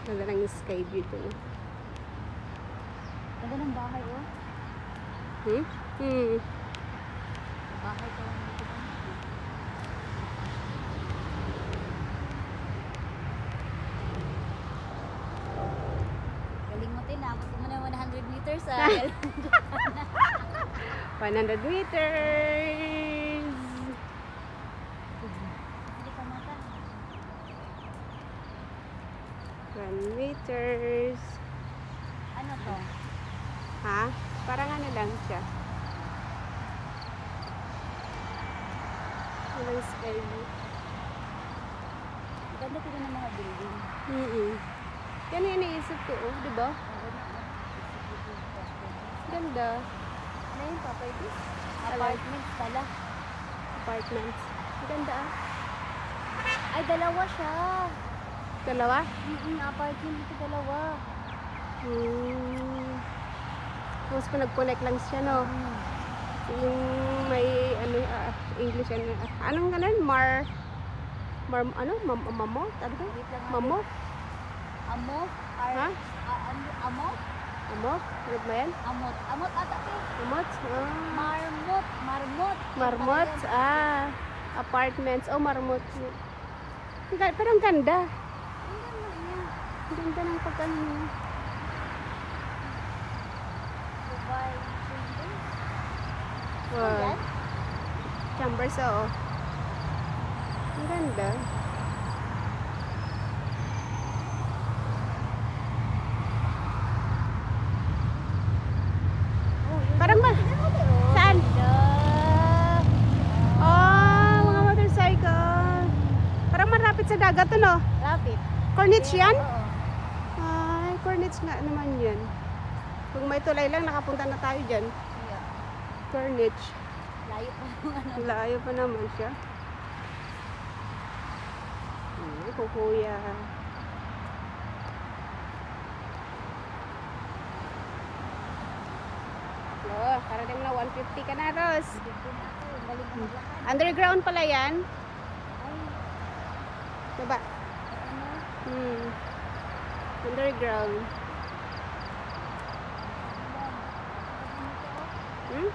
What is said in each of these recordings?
Ganda ng sky view dun. Ganda ng bahay, oh. Bahay ko lang dito. Galing mo din, abot mo na 100 meters, ah. 100 meters! Hindi ka mata. 1 meters. Ano to? Ha? Parang ano lang siya. Walang sky view. Ganda tingnan ng mga building. Yan yung iniisip ko, oh, di ba? Ganda. Ano yung property? Apartments pala. Apartments. Ganda ah. Ay, dalawa siya. Dalawa? Apartment ito, dalawa. Tapos pa nag-connect lang siya, no? Yung may, ano, English, ano, anong ganun? Ano? Mamot? Ano ba? Mamot? Amot? Ha? Amot? Amot? Ano ba yan? Amot. Amot ata ito. Amot? Marmot. Marmot. Marmot? Apartments. Oh, marmot. Pero ang ganda. Ang ganda niya. Ang ganda ng pagkano. Dubai Chambers. Wow. Yan? Chambers, oo. Ang ganda. Parang ba? Saan? Oh, mga motorcycle. Parang marapit sa dagat to, no? Rapid. Corniche yan? Oo. Ay, Corniche nga naman yan. Kung may tulay lang, nakapunta na tayo dyan. Yeah. Corniche. Layo pa yung ano. Layo pa naman siya. Ay, kukuya. Oh, parating na 150 ka na, Ros. Dito na ako. Galing ka maglakad. Underground pala yan. Ay, Diba? ano? Underground. Hmm?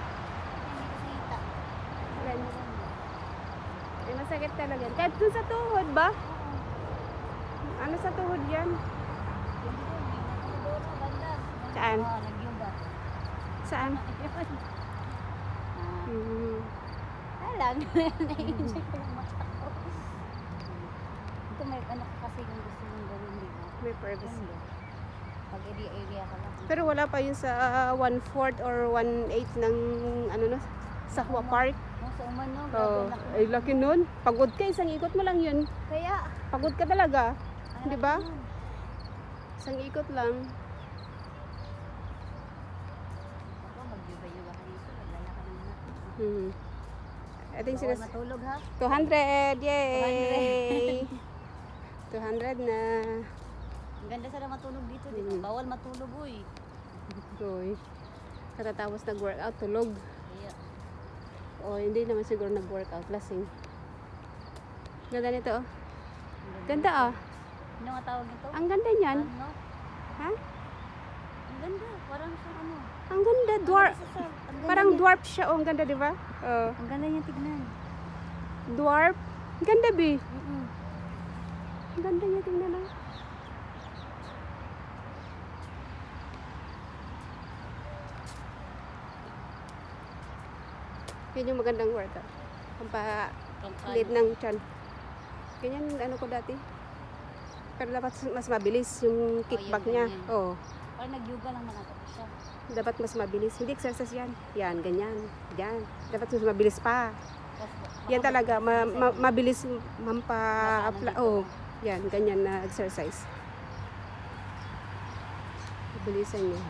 Alan. Ay, masakit talaga. Kahit dun sa tuhod ba? Ano sa tuhod yan? Saan? Nag-yoga. Saan? Alam, na-enjoy ko yung mata ko. Ito may ano kasi yung gusto mong gawin, di ba? May privacy. Pag area ka lang. Pero wala pa yun sa 1/4 or 1/8 ng ano no, Sahwa Park. Sa uman, no? Oh, ay laki nun. Pagod ka, isang ikot mo lang yun. Kaya, Pagod ka talaga. ano Di ba? yun? Isang ikot lang. Ako, mag-yoga ka dito. Maglala ka naman. I think Bawal matulog, ha? 200. Yay! 200 na. Ang ganda sana matulog dito, di ba? Bawal matulog, uy. Uy. Katatapos nag-workout, tulog. Kaya, O, hindi naman siguro nag-workout. Lasing. Ganda nito, oh. Ganda, ah. ano nga tawag nito? Ang ganda niyan. Ano? Ha? Ang ganda. Parang siyang ano. Ang ganda. Dwarf. Ang ganda Parang niya. dwarf siya. Oh, ang ganda, di ba? Oh. Ang ganda niya tignan. Dwarf. Ang ganda, Bi. Mm-mm. Ang ganda niya. Tingnan, oh. Yun yung magandang workout. Pampalit ng tiyan. Ganyan, ano ko dati. Pero dapat mas mabilis yung kickback yung niya. ganyan. Oo. Parang nag-yoga lang manata siya. Dapat mas mabilis. Hindi exercise yan. Yan, ganyan. Yan. Dapat mas mabilis pa. Tapos, Yan talaga. Mabilis Makaano Oh, yan. Ganyan na exercise. Mabilisan niya.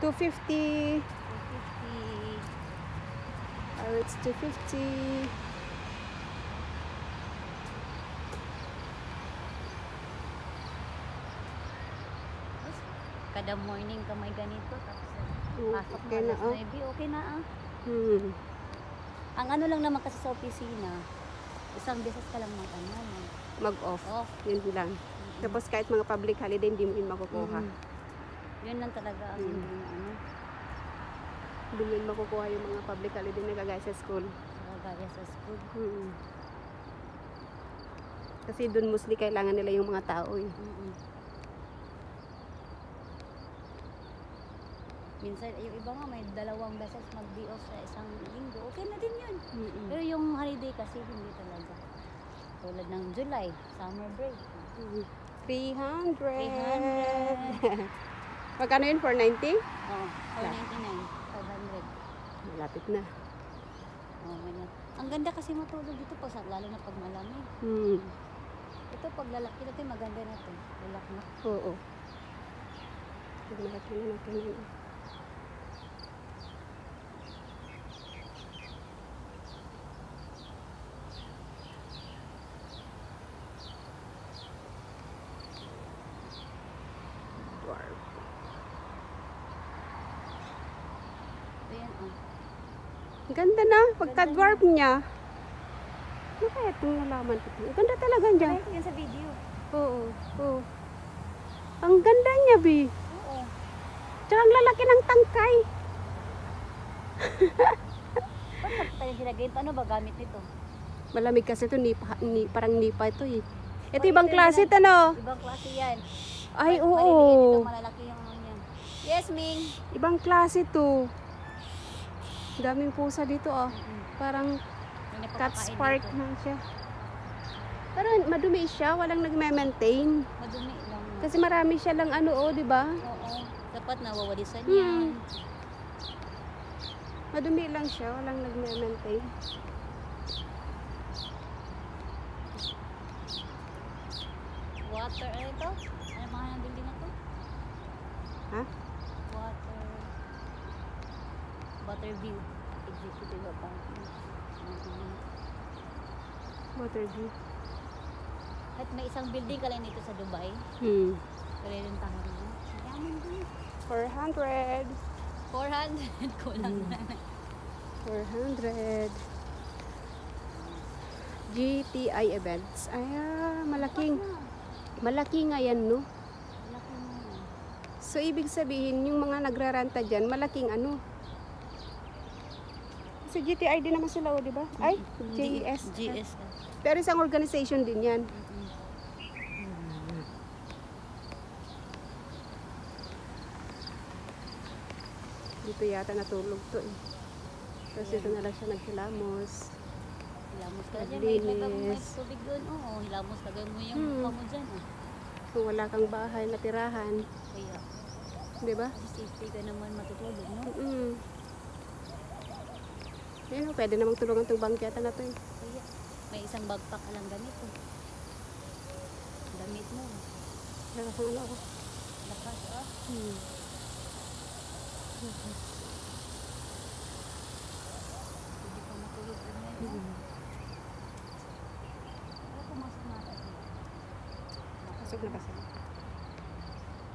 250. 250. Oh, it's 250. Kada morning ka may ganito. Tapos, pasok Okay mo na, alas oh. 9. Okay na, ah. Ang ano lang naman kasi sa opisina, isang beses ka lang mag-ano. Mag-off. Off. Yun lang. Tapos kahit mga public holiday, hindi mo yun makukuha. Yun lang talaga ang hindi mo ano. Hindi mo yun makukuha yung mga public holiday na kagaya sa school. Gaya sa school. Kasi doon mostly kailangan nila yung mga tao eh. Minsan, yung iba nga may 2 beses mag-day off sa isang linggo. Okay na din yun. Pero yung holiday kasi hindi talaga. Tulad ng July, summer break. 300. 300. Magkano yun? 490? Oo, 499. 500. Malapit na. Oo, ganyan. Ang ganda kasi matulog dito pag, lalo na pag malamig. Ito pag lalaki natin, maganda na ito. Lalaki na. Oo. Pag malaki na natin yun. Dwarf. Ito yan, oh. Ang ganda na. Pagka-dwarf niya. Ano kaya itong nalaman ko? Ang ganda talaga niya. Ito yan sa video. Oo. Oo. Ang ganda niya, Bi. Oo. Tsaka ang lalaki ng tangkay. Ba't tayo silagay? Paano ba gamit nito? Malamig kasi ito. Parang nipa ito eh. Ito ibang klase ito, no? Ibang klase yan. Ay, Maliliit oo. ito, malalaki yung ano yan. Yes, Ming. Ibang klase to. Daming pusa dito, oh. Parang May cat napapakain spark dito. lang siya. Pero madumi siya, walang nagme-maintain. Madumi lang. Kasi marami siya lang ano, oh, di ba? Oo. Dapat nawawalisan Hmm. yan. Madumi lang siya, walang nagme-maintain. Water, ano ito? Ano mga ng building na to? Ha? Water view. Executive apartment. Water view. At may isang building ka lang dito sa Dubai. Karelentahan mo. Yaman din. 400. 400 kulang na. 400. GTI events. Ay, malaki nga yan, no? Laki mo. So, ibig sabihin, yung mga nagraranta dyan, malaking ano. Sa GTI din naman sila, oh, di ba? Ay, JES. GS. Pero isang organization din yan. Dito yata natulog to eh. Tapos dito na lang siya naghilamos. Hilamos ka dyan. May Linis. tubig doon. Oo, hilamos. Lagay mo yung mukha mo dyan. Oh. Kung wala kang bahay na tirahan. Kaya, Di ba? kasi safety ka naman matutulog, no? Ayun, oh, pwede namang tulungan itong bangketa na to eh. Kaya, may isang backpack ka lang ganito. Damit mo. Wala kang ano ako. Lakas, ah. Hindi ka matulog. Pero pumasok na tayo. Pasok na kasi.